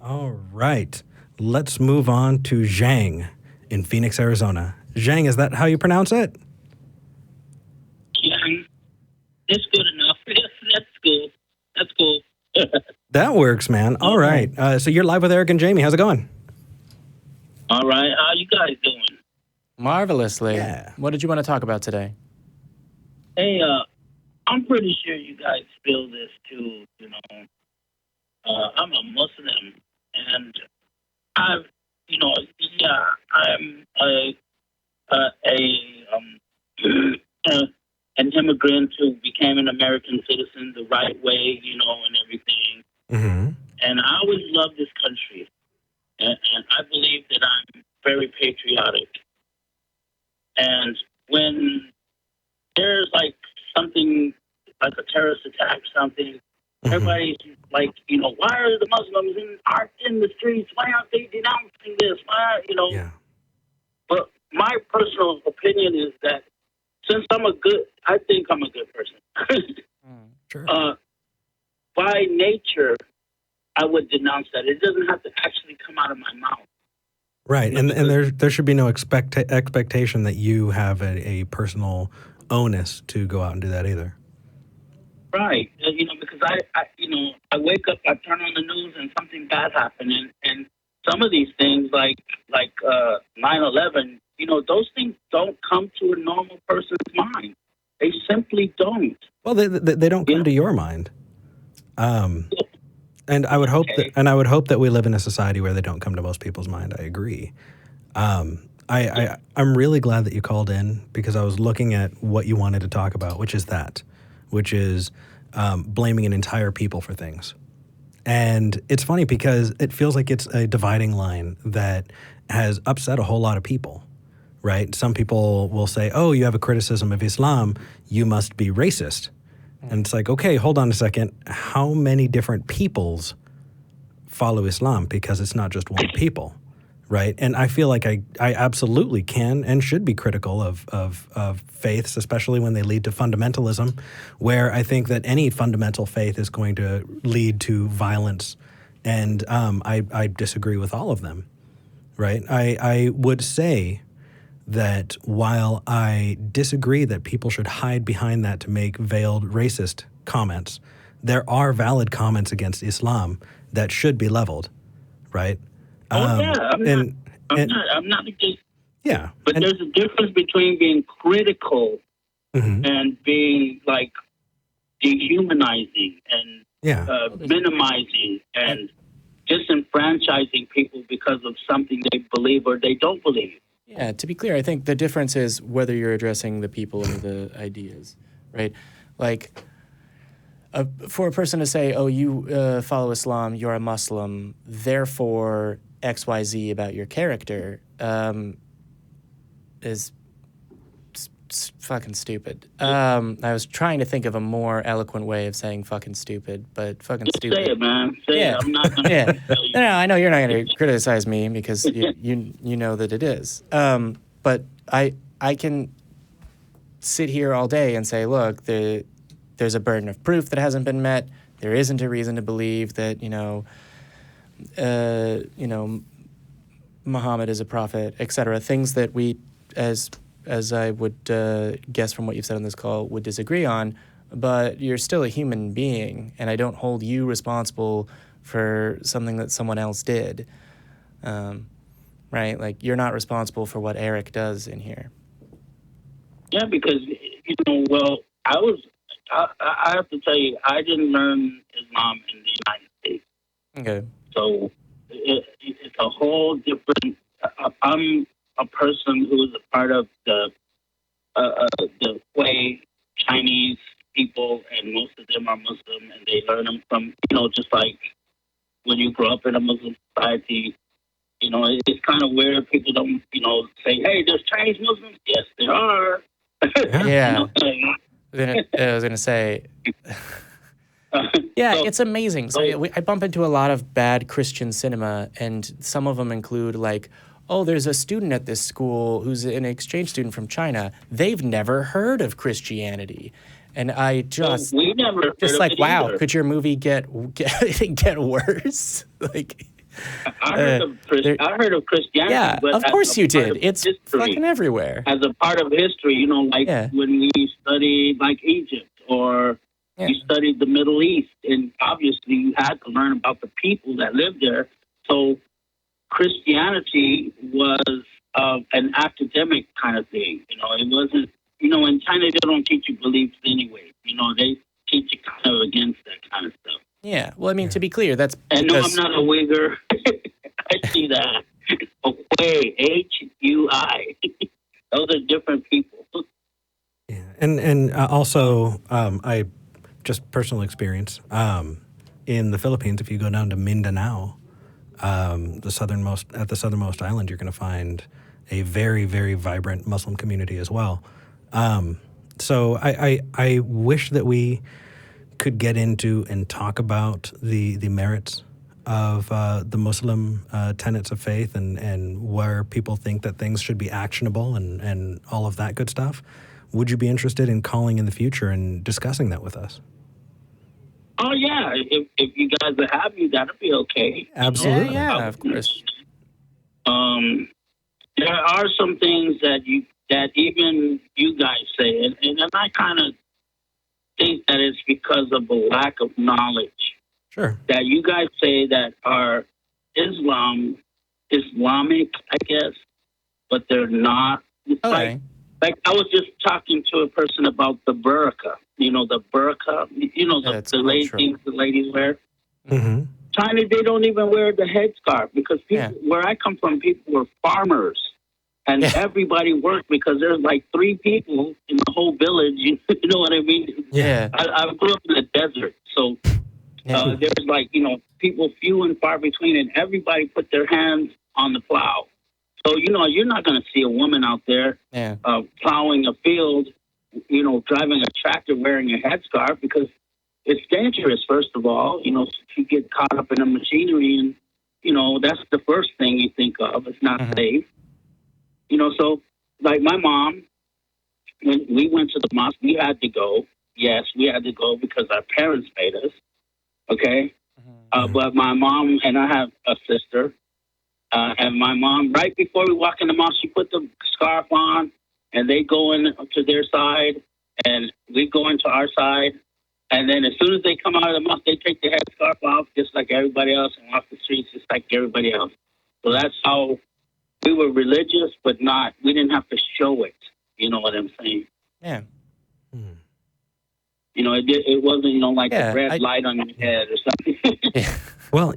All right. Let's move on to Zhang in Phoenix, Arizona. Zhang, is that how you pronounce it? Yeah, it's good enough. That's cool. That's cool. That works, man. All right. So you're live with Eric and Jamie. How's it going? All right. How you guys doing? Marvelously. Yeah. What did you want to talk about today? Hey, I'm pretty sure you guys feel this too. I'm a Muslim, and I'm an immigrant who became an American citizen the right way, and everything. Mm-hmm. And I always loved this country, and I believe that I'm very patriotic. And when there's like something like a terrorist attack, something, everybody's like, why are the Muslims aren't in the streets? Why aren't they denouncing this? Why, Yeah. But my personal opinion is that since I think I'm a good person. Sure. By nature, I would denounce that. It doesn't have to actually come out of my mouth. Right. And there should be no expectation that you have a personal onus to go out and do that either. Right. Because I wake up, I turn on the news, and something bad happened. And some of these things, like 9/11, those things don't come to a normal person's mind. They simply don't. Well, they don't come to your mind. And I would hope that we live in a society where they don't come to most people's mind. I agree. I'm really glad that you called in because I was looking at what you wanted to talk about, which is blaming an entire people for things. And it's funny because it feels like it's a dividing line that has upset a whole lot of people, right? Some people will say, oh, you have a criticism of Islam, you must be racist. And it's like, okay, hold on a second. How many different peoples follow Islam? Because it's not just one people, right? And I feel like I absolutely can and should be critical of faiths, especially when they lead to fundamentalism, where I think that any fundamental faith is going to lead to violence. And I disagree with all of them, right? I would say that while I disagree that people should hide behind that to make veiled racist comments, there are valid comments against Islam that should be leveled, right? I'm not against. Yeah, but there's a difference between being critical mm-hmm. and being like dehumanizing and minimizing and disenfranchising people because of something they believe or they don't believe. Yeah, to be clear, I think the difference is whether you're addressing the people or the ideas, right? Like, for a person to say, oh, you follow Islam, you're a Muslim, therefore XYZ about your character is fucking stupid. I was trying to think of a more eloquent way of saying fucking stupid, but fucking Just stupid. say it, man. Say it. I'm not going to tell you. No, I know you're not going to criticize me because you know that it is. But I can sit here all day and say, look, there's a burden of proof that hasn't been met. There isn't a reason to believe that, Muhammad is a prophet, etc. Things that we, as I would guess from what you've said on this call, would disagree on. But you're still a human being, and I don't hold you responsible for something that someone else did. Right? Like, you're not responsible for what Eric does in here. Yeah, because, I have to tell you, I didn't learn Islam in the United States. Okay. So it's a whole different. I'm a person who is a part of the way Chinese people, and most of them are Muslim, and they learn them from, just like when you grow up in a Muslim society. It's kind of weird. People don't, say, hey, there's Chinese Muslims. Yes, there are. Yeah. I was going to say, it's amazing. So I bump into a lot of bad Christian cinema, and some of them include like, oh, there's a student at this school who's an exchange student from China. They've never heard of Christianity. And I we never heard just of like, it wow, either. could your movie get worse? Like, I heard of Christianity. Yeah, but of course you did. It's history, fucking everywhere. As a part of history, when we studied like Egypt or you studied the Middle East, and obviously you had to learn about the people that lived there. So Christianity was an academic kind of thing. It wasn't. In China they don't teach you beliefs anyway. They teach you kind of against that kind of stuff. Yeah. Well, I mean, to be clear, that's and because... no, I'm not a Uyghur. I see that. Hui, H-U-I. Those are different people. Yeah, and also, I just personal experience in the Philippines. If you go down to Mindanao, the southernmost island, you're going to find a very, very vibrant Muslim community as well. So I wish that we could get into and talk about the merits of the Muslim tenets of faith and where people think that things should be actionable and all of that good stuff. Would you be interested in calling in the future and discussing that with us? Oh, yeah. If you guys are happy, that'll be okay. Absolutely. Yeah, of course. There are some things that even you guys say, and I kind of think that it's because of a lack of knowledge. Sure. That you guys say that are Islamic, I guess, but they're not. It's Okay. like I was just talking to a person about the burqa. The burqa. The ladies wear. Mm-hmm. China, they don't even wear the headscarf because people, where I come from, people were farmers. And everybody worked because there's like 3 people in the whole village. You know what I mean? Yeah. I grew up in the desert. So there's like, people few and far between, and everybody put their hands on the plow. So, you're not going to see a woman out there plowing a field, driving a tractor wearing a headscarf because it's dangerous, first of all. If you get caught up in the machinery and, that's the first thing you think of. It's not safe. So like my mom, when we went to the mosque, we had to go. Yes, we had to go because our parents made us. Okay. But my mom, and I have a sister, and my mom, right before we walk in the mosque, she put the scarf on and they go in to their side and we go into our side. And then as soon as they come out of the mosque, they take the headscarf off just like everybody else and walk the streets just like everybody else. So that's how we were religious, but we didn't have to show it. You know what I'm saying? Yeah. It wasn't, like a red light on your head or something. Yeah. Well,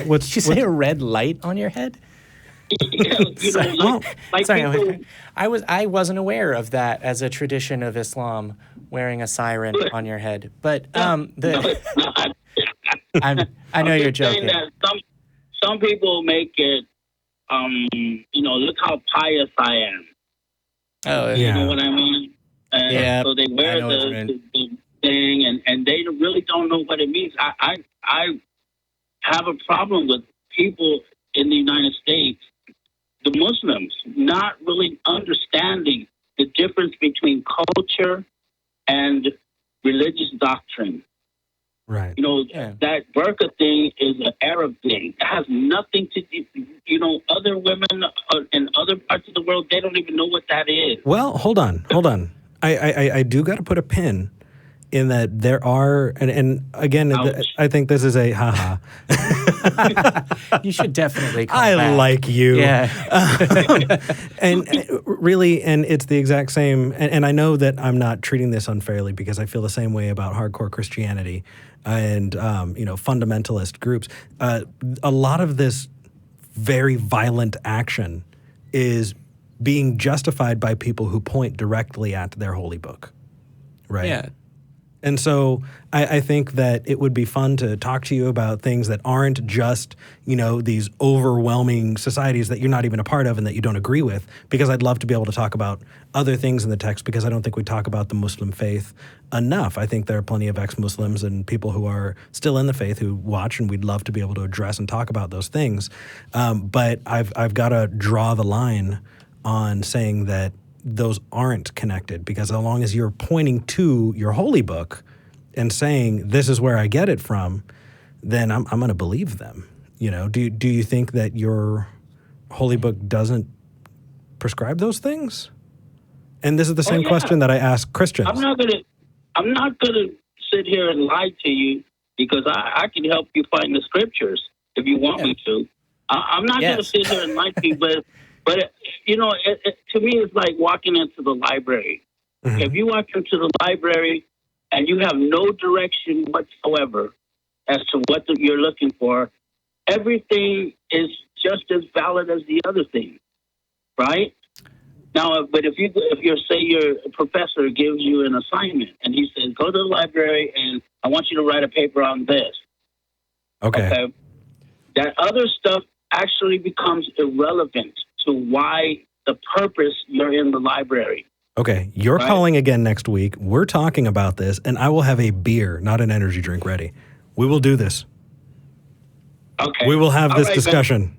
what's... Did you say a red light on your head? Sorry, I wasn't aware of that as a tradition of Islam, wearing a siren on your head. But I know you're joking. That some people make it, look how pious I am. Oh, yeah. You know what I mean? So they wear the thing, and they really don't know what it means. I have a problem with people in the United States, the Muslims, not really understanding the difference between culture and religious doctrine. Right. That burqa thing is an Arab thing. It has nothing to do, other women in other parts of the world, they don't even know what that is. Well, hold on. I do got to put a pin in that there are, and again, I think this is a haha. You should definitely call I back. like you. Yeah. And really, and it's the exact same, and I know that I'm not treating this unfairly because I feel the same way about hardcore Christianity and, fundamentalist groups. A lot of this very violent action is being justified by people who point directly at their holy book, right? Yeah. And so I think that it would be fun to talk to you about things that aren't just, these overwhelming societies that you're not even a part of and that you don't agree with, because I'd love to be able to talk about other things in the text, because I don't think we talk about the Muslim faith enough. I think there are plenty of ex-Muslims and people who are still in the faith who watch, and we'd love to be able to address and talk about those things. But I've got to draw the line on saying that those aren't connected, because as long as you're pointing to your holy book and saying, this is where I get it from, then I'm going to believe them. You know, do you think that your holy book doesn't prescribe those things? And this is the same question that I ask Christians. I'm not gonna sit here and lie to you, because I can help you find the scriptures if you want me to. I'm not gonna sit here and lie to you, but you know, to me, it's like walking into the library. Mm-hmm. If you walk into the library and you have no direction whatsoever as to what you're looking for, everything is just as valid as the other thing, right? Now, but if your professor gives you an assignment and he says, go to the library and I want you to write a paper on this. Okay. That other stuff actually becomes irrelevant to why the purpose you're in the library. Okay. You're calling again next week. We're talking about this, and I will have a beer, not an energy drink, ready. We will do this. Okay. We will have this discussion. Man.